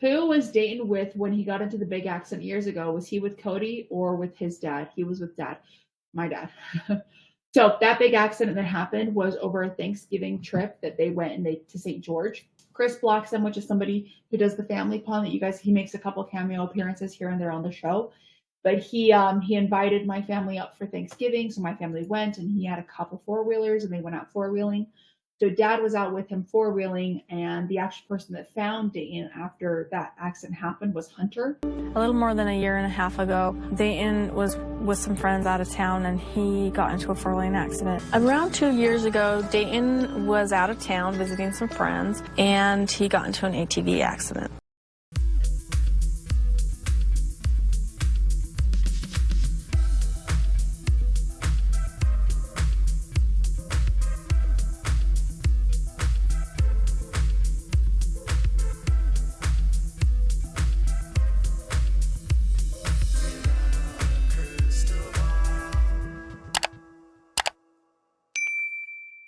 Who was Dayton with when he got into the big accident years ago? Was he with Kody or with his dad? He was with dad, my dad. So that big accident that happened was over a Thanksgiving trip that they went and they to St. George. Chris Bloxham, which is somebody who does the family pun that you guys, he makes a couple cameo appearances here and there on the show. But he invited my family up for Thanksgiving, so my family went, and he had a couple four wheelers, and they went out four wheeling. So dad was out with him four wheeling, and the actual person that found Dayton after that accident happened was Hunter. A little more than a year and a half ago, Dayton was with some friends out of town and he got into a four-lane accident. Around 2 years ago, Dayton was out of town visiting some friends and he got into an ATV accident.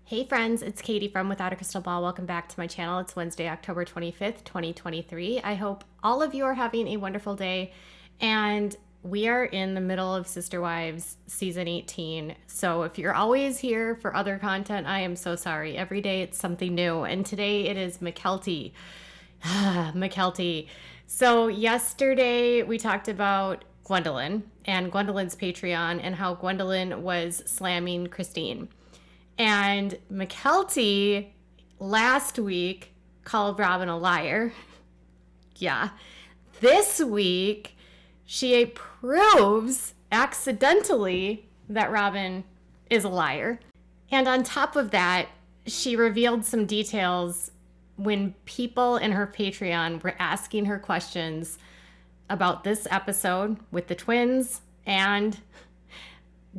Hey friends, it's Katie from Without a Crystal Ball. Welcome back to my channel. It's Wednesday, October 25th, 2023. I hope all of you are having a wonderful day. And we are in the middle of Sister Wives season 18. So if you're always here for other content, I am so sorry. Every day it's something new. And today it is Mykelti. Mykelti. So yesterday we talked about Gwendolyn and Gwendolyn's Patreon and how Gwendolyn was slamming Christine. And Mykelti last week called Robyn a liar. Yeah. This week, she proves accidentally that Robyn is a liar. And on top of that, she revealed some details when people in her Patreon were asking her questions about this episode with the twins and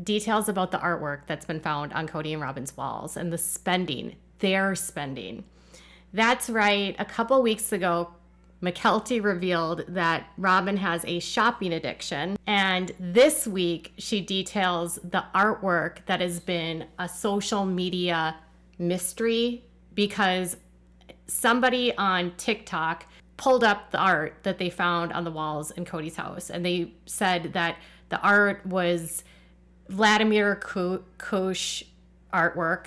details about the artwork that's been found on Kody and Robyn's walls and the spending, their spending. That's right. A couple weeks ago, Mykelti revealed that Robyn has a shopping addiction. And this week, she details the artwork that has been a social media mystery because somebody on TikTok pulled up the art that they found on the walls in Kody's house. And they said that the art was Vladimir Kush artwork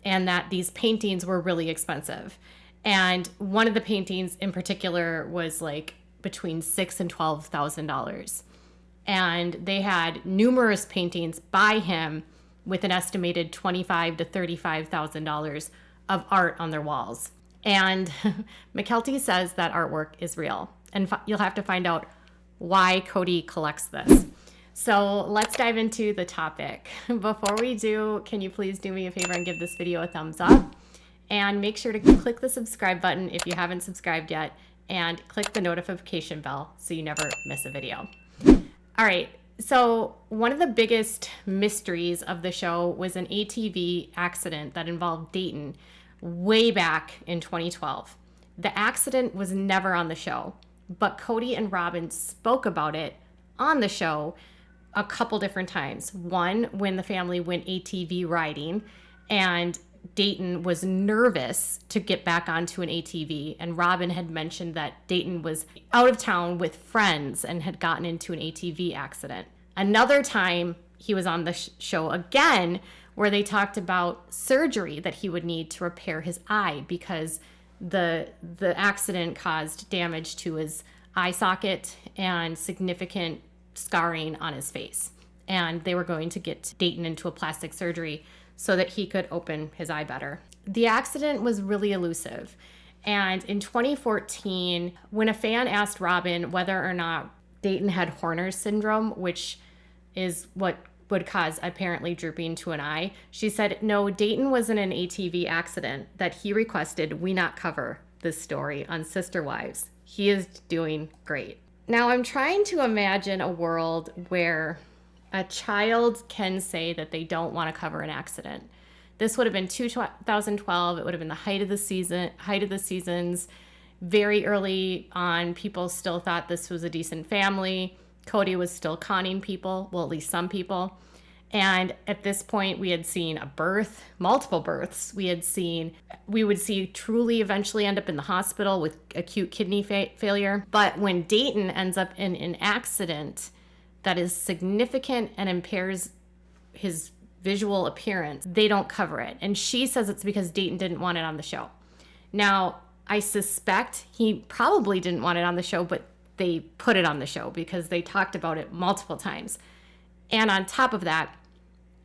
and that these paintings were really expensive. And one of the paintings in particular was like between $6,000 and $12,000. And they had numerous paintings by him with an estimated $25,000 to $35,000 of art on their walls. And Mykelti says that artwork is real. And you'll have to find out why Kody collects this. So let's dive into the topic. Before we do, can you please do me a favor and give this video a thumbs up? And make sure to click the subscribe button if you haven't subscribed yet, and click the notification bell so you never miss a video. All right, so one of the biggest mysteries of the show was an ATV accident that involved Dayton way back in 2012. The accident was never on the show, but Kody and Robyn spoke about it on the show a couple different times. One, when the family went ATV riding and Dayton was nervous to get back onto an ATV, and Robyn had mentioned that Dayton was out of town with friends and had gotten into an ATV accident. Another time he was on the show again where they talked about surgery that he would need to repair his eye because the accident caused damage to his eye socket and significant scarring on his face. And they were going to get Dayton into a plastic surgery so that he could open his eye better. The accident was really elusive. And in 2014, when a fan asked Robyn whether or not Dayton had Horner's syndrome, which is what would cause apparently drooping to an eye, she said, no, Dayton was in an ATV accident that he requested we not cover this story on Sister Wives. He is doing great. Now, I'm trying to imagine a world where a child can say that they don't want to cover an accident. This would have been 2012. It would have been the height of the seasons. Very early on, people still thought this was a decent family. Kody was still conning people, well, at least some people. And at this point, we had seen a birth, multiple births. We would see Truly eventually end up in the hospital with acute kidney failure. But when Dayton ends up in an accident that is significant and impairs his visual appearance, they don't cover it. And she says it's because Dayton didn't want it on the show. Now, I suspect he probably didn't want it on the show, but they put it on the show because they talked about it multiple times. And on top of that,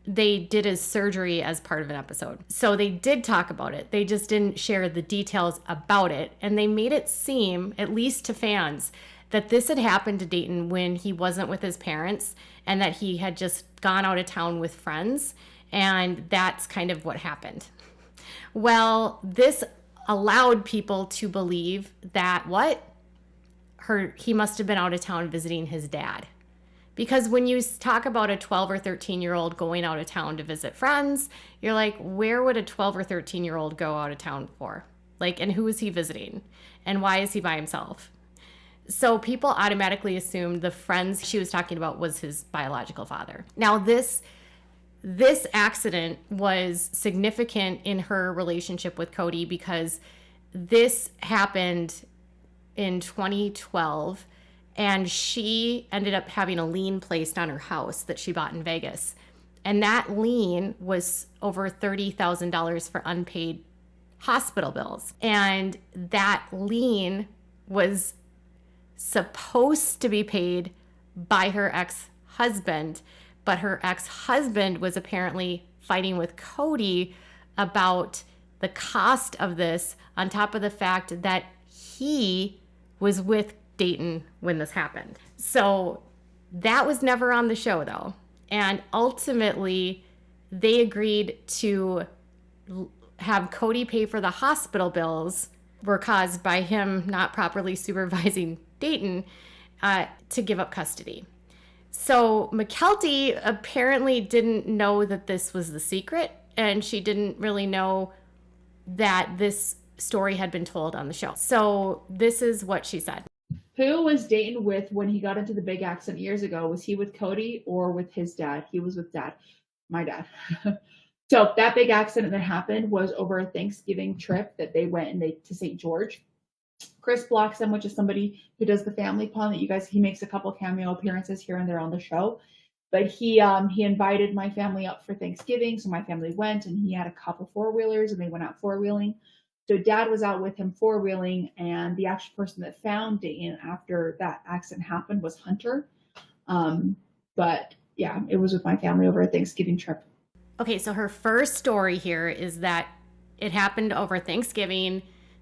they did his surgery as part of an episode. So they did talk about it. They just didn't share the details about it. And they made it seem, at least to fans, that this had happened to Dayton when he wasn't with his parents and that he had just gone out of town with friends. And that's kind of what happened. Well, this allowed people to believe that he must have been out of town visiting his dad. Because when you talk about a 12 or 13-year-old going out of town to visit friends, you're like, where would a 12 or 13-year-old go out of town for? Like, and who is he visiting? And why is he by himself? So people automatically assumed the friends she was talking about was his biological father. Now, this accident was significant in her relationship with Kody because this happened in 2012. And she ended up having a lien placed on her house that she bought in Vegas. And that lien was over $30,000 for unpaid hospital bills. And that lien was supposed to be paid by her ex-husband, but her ex-husband was apparently fighting with Kody about the cost of this, on top of the fact that he was with Dayton when this happened. So that was never on the show, though. And ultimately, they agreed to have Kody pay for the hospital bills were caused by him not properly supervising Dayton to give up custody. So Mykelti apparently didn't know that this was the secret, and she didn't really know that this story had been told on the show. So this is what she said. Who was Dayton with when he got into the big accident years ago? Was he with Kody or with his dad? He was with dad, my dad. So that big accident that happened was over a Thanksgiving trip that they went to St. George. Chris Bloxham, which is somebody who does the family pond that he makes a couple cameo appearances here and there on the show. But he invited my family up for Thanksgiving. So my family went, and he had a couple four-wheelers and they went out four-wheeling. So dad was out with him four-wheeling, and the actual person that found Dayton after that accident happened was Hunter. But yeah, it was with my family over a Thanksgiving trip. Okay, so her first story here is that it happened over Thanksgiving.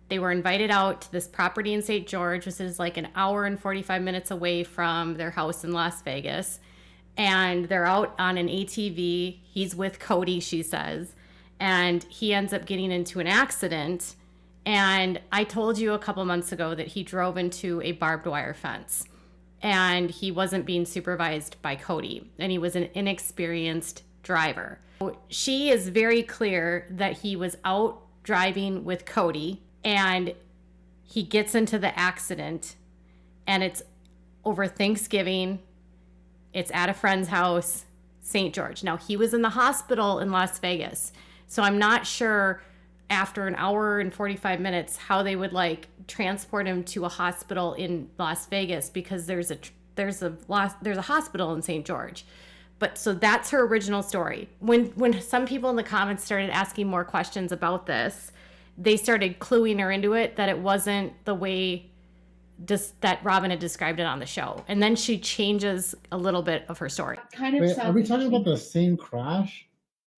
They were invited out to this property in St. George, which is like an hour and 45 minutes away from their house in Las Vegas. And they're out on an ATV. He's with Kody, she says. And he ends up getting into an accident. And I told you a couple months ago that he drove into a barbed wire fence. And he wasn't being supervised by Kody. And he was an inexperienced driver. She is very clear that he was out driving with Kody. And he gets into the accident. And it's over Thanksgiving. It's at a friend's house, St. George. Now, he was in the hospital in Las Vegas. So I'm not sure after an hour and 45 minutes how they would transport him to a hospital in Las Vegas, because there's a hospital in St. George. But so that's her original story. When some people in the comments started asking more questions about this, they started cluing her into it that it wasn't the way that Robyn had described it on the show. And then she changes a little bit of her story. Wait, are we talking about the same crash?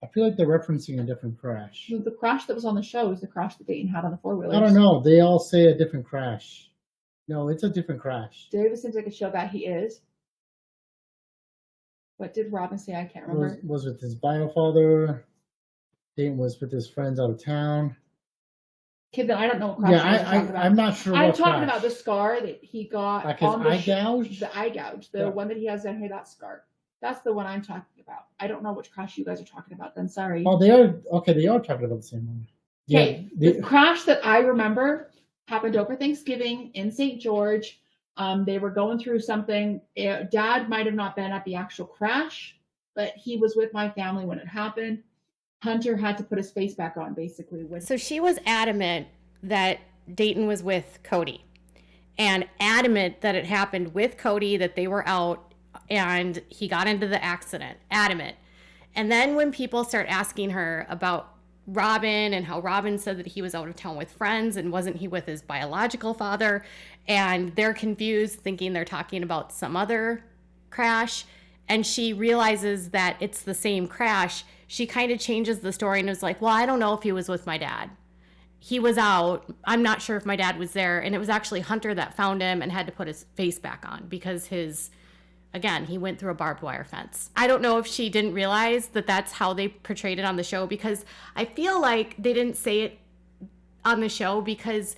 I feel like they're referencing a different crash. The crash that was on the show is the crash that Dayton had on the four-wheelers. I don't know. They all say a different crash. No, it's a different crash. David seems like a show that he is. What did Robyn say? I can't remember. Was with his bio father. Dayton was with his friends out of town. Okay, then I don't know what crash you're talking about. I'm not sure. I'm talking about the scar that he got like his on the eye gouge. The eye gouge, the one that he has down here. That scar. That's the one I'm talking about. I don't know which crash you guys are talking about. Then sorry. Oh, they are okay. They are talking about the same one. Okay, yeah, the crash that I remember happened over Thanksgiving in St. George. They were going through something. Dad might have not been at the actual crash, but he was with my family when it happened. Hunter had to put his face back on, basically. So she was adamant that Dayton was with Kody, and adamant that it happened with Kody, that they were out and he got into the accident. Adamant. And then when people start asking her about Robyn and how Robyn said that he was out of town with friends and wasn't he with his biological father, and they're confused thinking they're talking about some other crash, and she realizes that it's the same crash, she kind of changes the story and is like, well, I don't know if he was with my dad. He was out. I'm not sure if my dad was there. And it was actually Hunter that found him and had to put his face back on because he went through a barbed wire fence. I don't know if she didn't realize that that's how they portrayed it on the show, because I feel like they didn't say it on the show because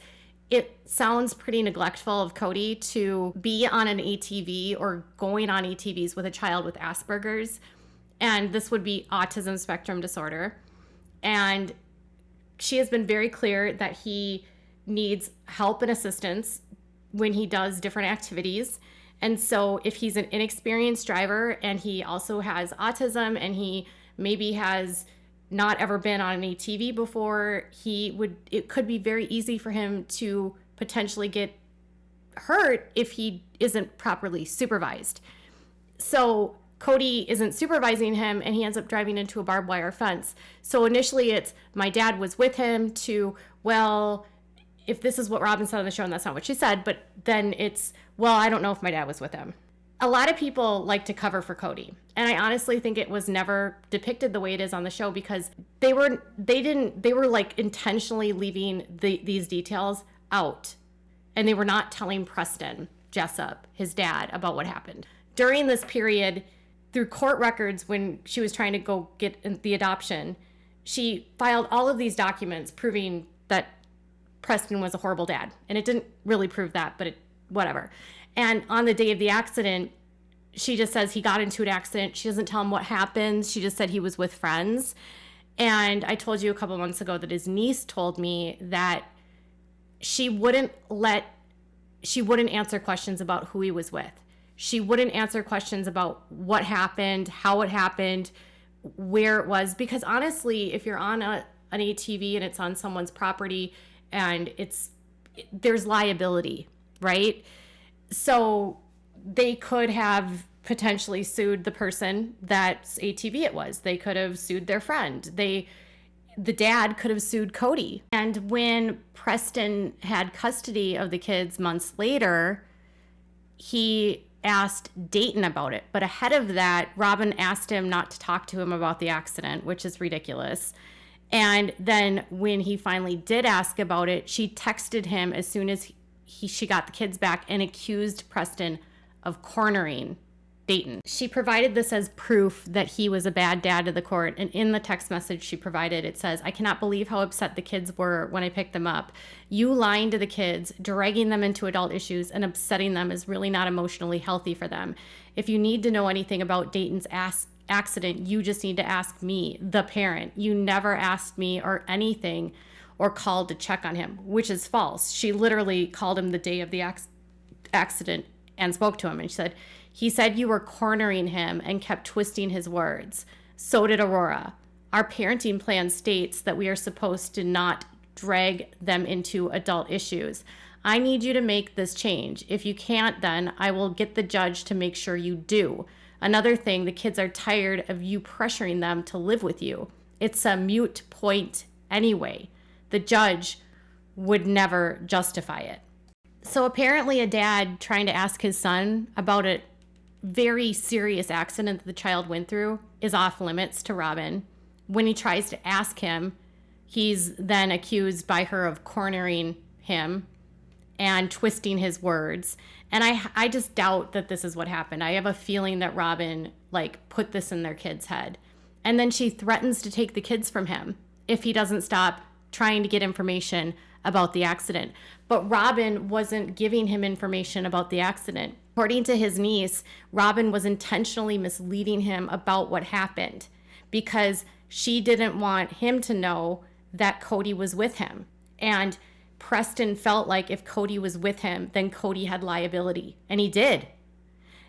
it sounds pretty neglectful of Kody to be on an ATV or going on ATVs with a child with Asperger's. And this would be autism spectrum disorder. And she has been very clear that he needs help and assistance when he does different activities. And so if he's an inexperienced driver and he also has autism and he maybe has not ever been on an ATV before, it could be very easy for him to potentially get hurt if he isn't properly supervised. So Kody isn't supervising him and he ends up driving into a barbed wire fence. So initially it's my dad was with him to, well, if this is what Robyn said on the show, and that's not what she said, but then it's, well, I don't know if my dad was with him. A lot of people like to cover for Kody. And I honestly think it was never depicted the way it is on the show because they were like intentionally leaving these details out. And they were not telling Preston Jessup, his dad, about what happened. During this period, through court records, when she was trying to go get the adoption, she filed all of these documents proving that Preston was a horrible dad. And it didn't really prove that, but whatever. And on the day of the accident, she just says he got into an accident. She doesn't tell him what happened. She just said he was with friends. And I told you a couple months ago that his niece told me that she wouldn't answer questions about who he was with. She wouldn't answer questions about what happened, how it happened, where it was. Because honestly, if you're on an ATV and it's on someone's property and there's liability, right? So they could have potentially sued the person that's ATV it was. They could have sued their friend. The dad could have sued Kody. And when Preston had custody of the kids months later, he asked Dayton about it. But ahead of that, Robyn asked him not to talk to him about the accident, which is ridiculous. And then when he finally did ask about it, she texted him as soon as she got the kids back and accused Preston of cornering Dayton. She provided this as proof that he was a bad dad to the court. And in the text message she provided, it says, "I cannot believe how upset the kids were when I picked them up. You lying to the kids, dragging them into adult issues and upsetting them is really not emotionally healthy for them. If you need to know anything about Dayton's accident, you just need to ask me, the parent. You never asked me or anything or called to check on him," which is false. She literally called him the day of the accident and spoke to him. And she said, "He said you were cornering him and kept twisting his words. So did Aurora. Our parenting plan states that we are supposed to not drag them into adult issues. I need you to make this change. If you can't, then I will get the judge to make sure you do. Another thing, the kids are tired of you pressuring them to live with you. It's a moot point anyway. The judge would never justify it." So apparently a dad trying to ask his son about a very serious accident that the child went through is off limits to Robyn. When he tries to ask him, he's then accused by her of cornering him and twisting his words. And I just doubt that this is what happened. I have a feeling that Robyn put this in their kid's head. And then she threatens to take the kids from him if he doesn't stop trying to get information about the accident. But Robyn wasn't giving him information about the accident. According to his niece, Robyn was intentionally misleading him about what happened because she didn't want him to know that Kody was with him. And Preston felt like if Kody was with him, then Kody had liability. And he did.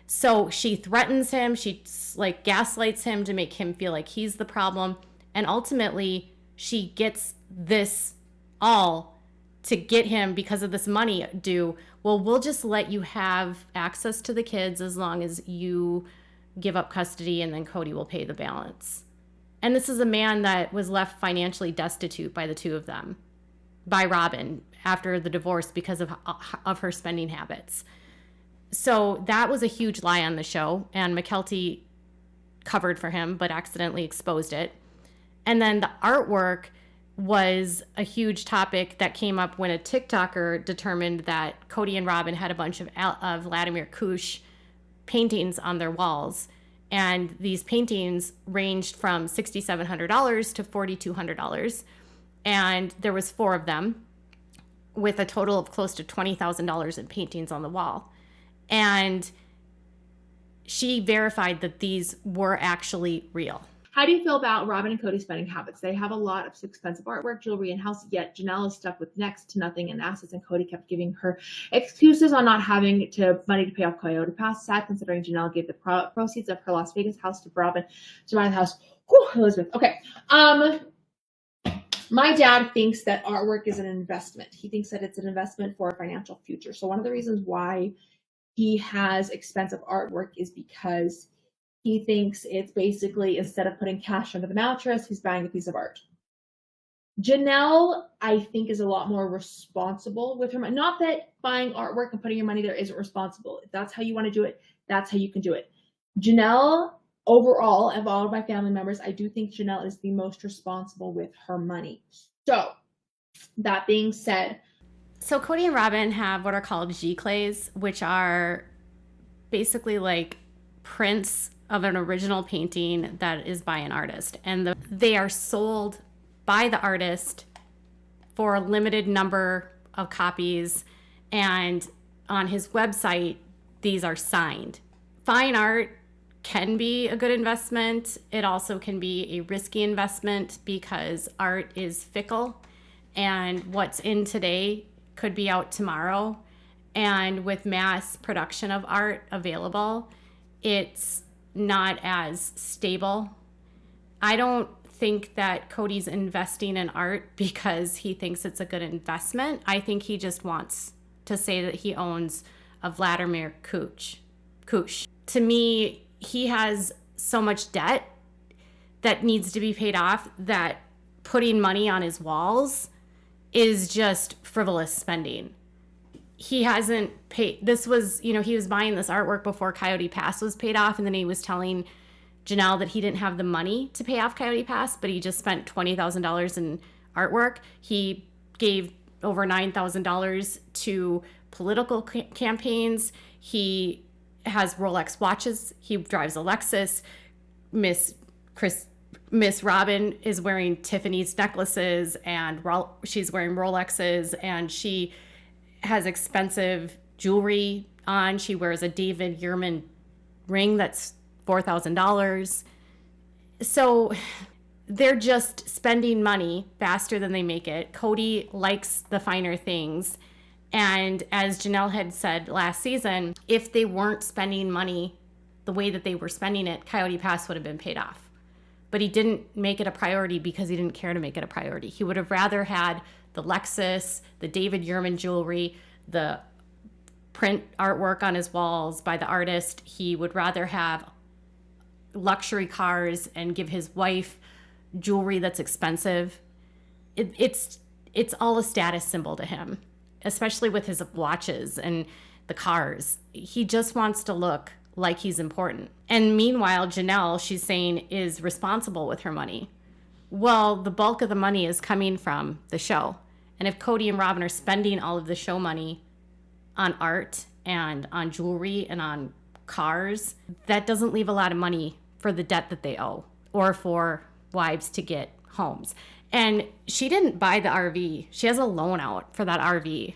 So she threatens him. She like gaslights him to make him feel like he's the problem. And ultimately, she gets this all to get him because of this money due. Well, we'll just let you have access to the kids as long as you give up custody, and then Kody will pay the balance. And this is a man that was left financially destitute by the two of them, by Robyn, after the divorce because of her spending habits. So that was a huge lie on the show, and Mykelti covered for him, but accidentally exposed it. And then the artwork was a huge topic that came up when a TikToker determined that Kody and Robyn had a bunch of Vladimir Kush paintings on their walls. And these paintings ranged from $6,700 to $4,200. And there was 4 of them with a total of close to $20,000 in paintings on the wall. And she verified that these were actually real. How do you feel about Robyn and Kody's spending habits? They have a lot of expensive artwork, jewelry, and house, yet Janelle is stuck with next to nothing in assets, and Kody kept giving her excuses on not having money to pay off Coyote Pass. Sad considering Janelle gave the proceeds of her Las Vegas house to Robyn to buy the house. Whew, Elizabeth. Okay. My dad thinks that artwork is an investment. He thinks that it's an investment for a financial future. So one of the reasons why he has expensive artwork is because he thinks it's basically, instead of putting cash under the mattress, he's buying a piece of art. Janelle, I think, is a lot more responsible with her money. Not that buying artwork and putting your money there isn't responsible. If that's how you want to do it, that's how you can do it. Janelle, overall, of all of my family members, I do think Janelle is the most responsible with her money. So, that being said. So Kody and Robyn have what are called G-clays, which are basically like prints of an original painting that is by an artist. And they are sold by the artist for a limited number of copies. And on his website, these are signed. Fine art can be a good investment. It also can be a risky investment because art is fickle, and what's in today could be out tomorrow. And with mass production of art available, it's not as stable. I don't think that Kody's investing in art because he thinks it's a good investment. I think he just wants to say that he owns a Vladimir Kush. To me, he has so much debt that needs to be paid off that putting money on his walls is just frivolous spending. He hasn't paid. This was, he was buying this artwork before Coyote Pass was paid off. And then he was telling Janelle that he didn't have the money to pay off Coyote Pass, but he just spent $20,000 in artwork. He gave over $9,000 to political campaigns. He has Rolex watches. He drives a Lexus. Miss Robyn is wearing Tiffany's necklaces, and she's wearing Rolexes, and she has expensive jewelry on. She wears a David Yurman ring that's $4,000. So they're just spending money faster than they make it. Kody likes the finer things. And as Janelle had said last season, if they weren't spending money the way that they were spending it, Coyote Pass would have been paid off. But he didn't make it a priority because he didn't care to make it a priority. He would have rather had the Lexus, the David Yurman jewelry, the print artwork on his walls by the artist. He would rather have luxury cars and give his wife jewelry that's expensive. It's all a status symbol to him, especially with his watches and the cars. He just wants to look like he's important. And meanwhile, Janelle, she's saying, is responsible with her money. Well, the bulk of the money is coming from the show. And if Kody and Robyn are spending all of the show money on art and on jewelry and on cars, that doesn't leave a lot of money for the debt that they owe or for wives to get homes. And she didn't buy the RV. She has a loan out for that RV.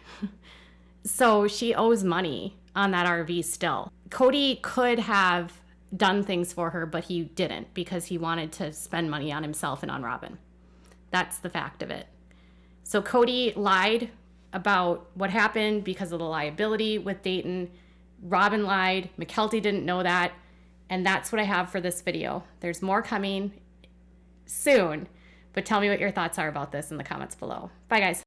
So she owes money on that RV still. Kody could have done things for her, but he didn't because he wanted to spend money on himself and on Robyn. That's the fact of it. So Kody lied about what happened because of the liability with Dayton. Robyn lied, Mykelti didn't know that, and that's what I have for this video. There's more coming soon, but tell me what your thoughts are about this in the comments below. Bye, guys.